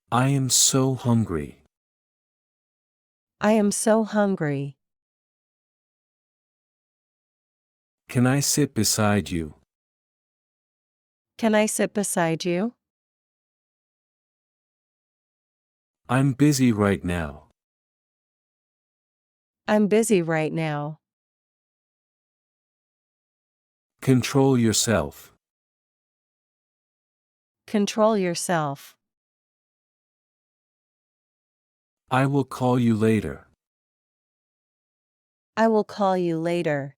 I am so hungry. I am so hungry. Can I sit beside you? Can I sit beside you? I'm busy right now. I'm busy right now. Control yourself. Control yourself. I will call you later. I will call you later.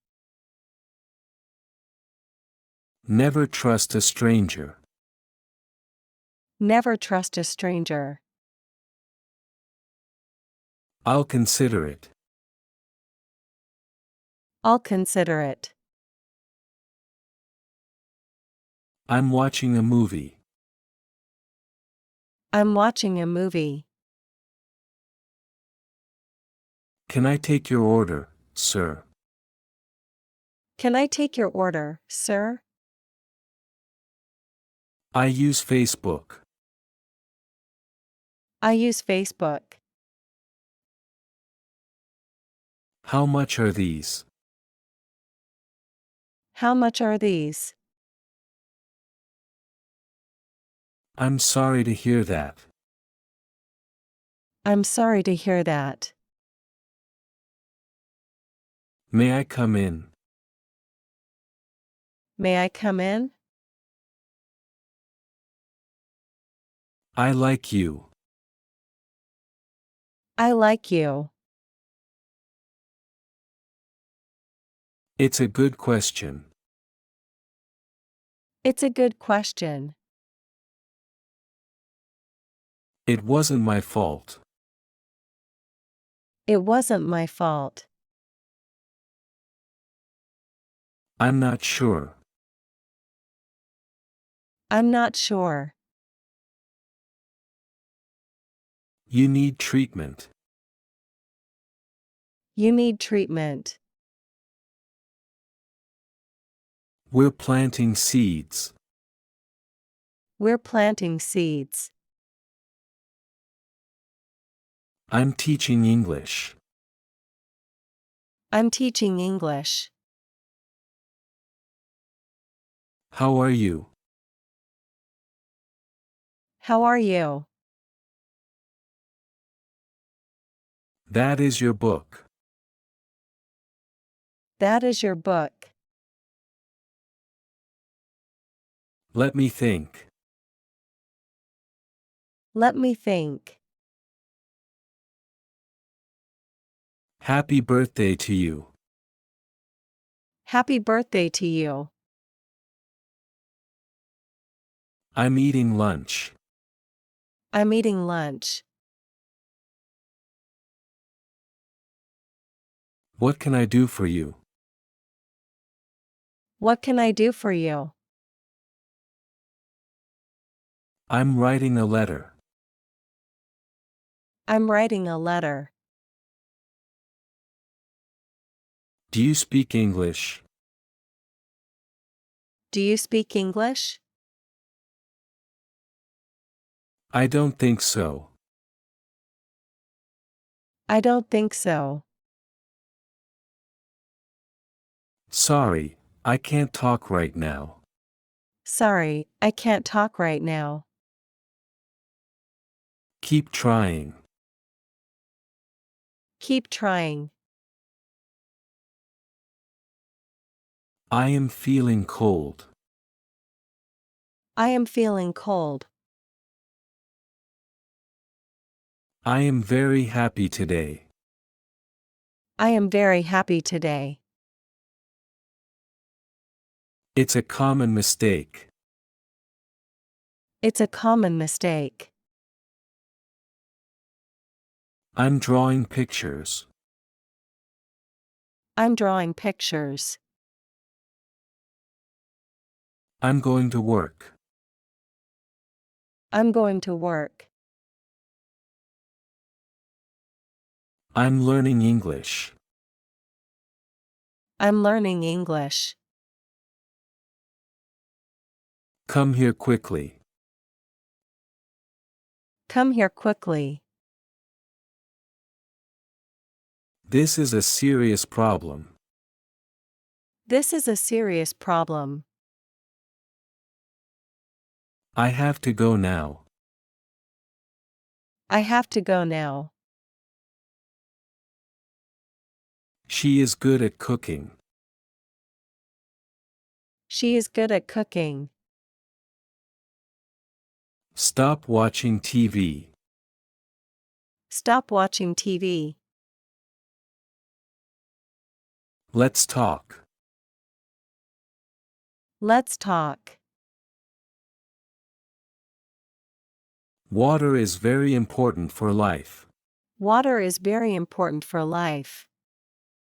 Never trust a stranger. Never trust a stranger. I'll consider it. I'll consider it. I'm watching a movie. I'm watching a movie. Can I take your order, sir? Can I take your order, sir? I use Facebook. I use Facebook. How much are these? How much are these? I'm sorry to hear that. I'm sorry to hear that. May I come in? May I come in? I like you. I like you. It's a good question. It's a good question. It wasn't my fault. It wasn't my fault. I'm not sure. I'm not sure. You need treatment. You need treatment. We're planting seeds. We're planting seeds. I'm teaching English. I'm teaching English. How are you? How are you? That is your book. That is your book. Let me think. Let me think. Happy birthday to you. Happy birthday to you. I'm eating lunch. I'm eating lunch. What can I do for you? What can I do for you? I'm writing a letter. I'm writing a letter. Do you speak English? Do you speak English? I don't think so. I don't think so. Sorry, I can't talk right now. Sorry, I can't talk right now. Keep trying. Keep trying. I am feeling cold. I am feeling cold. I am very happy today. I am very happy today. It's a common mistake. It's a common mistake. I'm drawing pictures. I'm drawing pictures. I'm going to work. I'm going to work. I'm learning English. I'm learning English. Come here quickly. Come here quickly. This is a serious problem. This is a serious problem. I have to go now. I have to go now. She is good at cooking. She is good at cooking. Stop watching TV. Stop watching TV. Let's talk. Let's talk. Water is very important for life. Water is very important for life.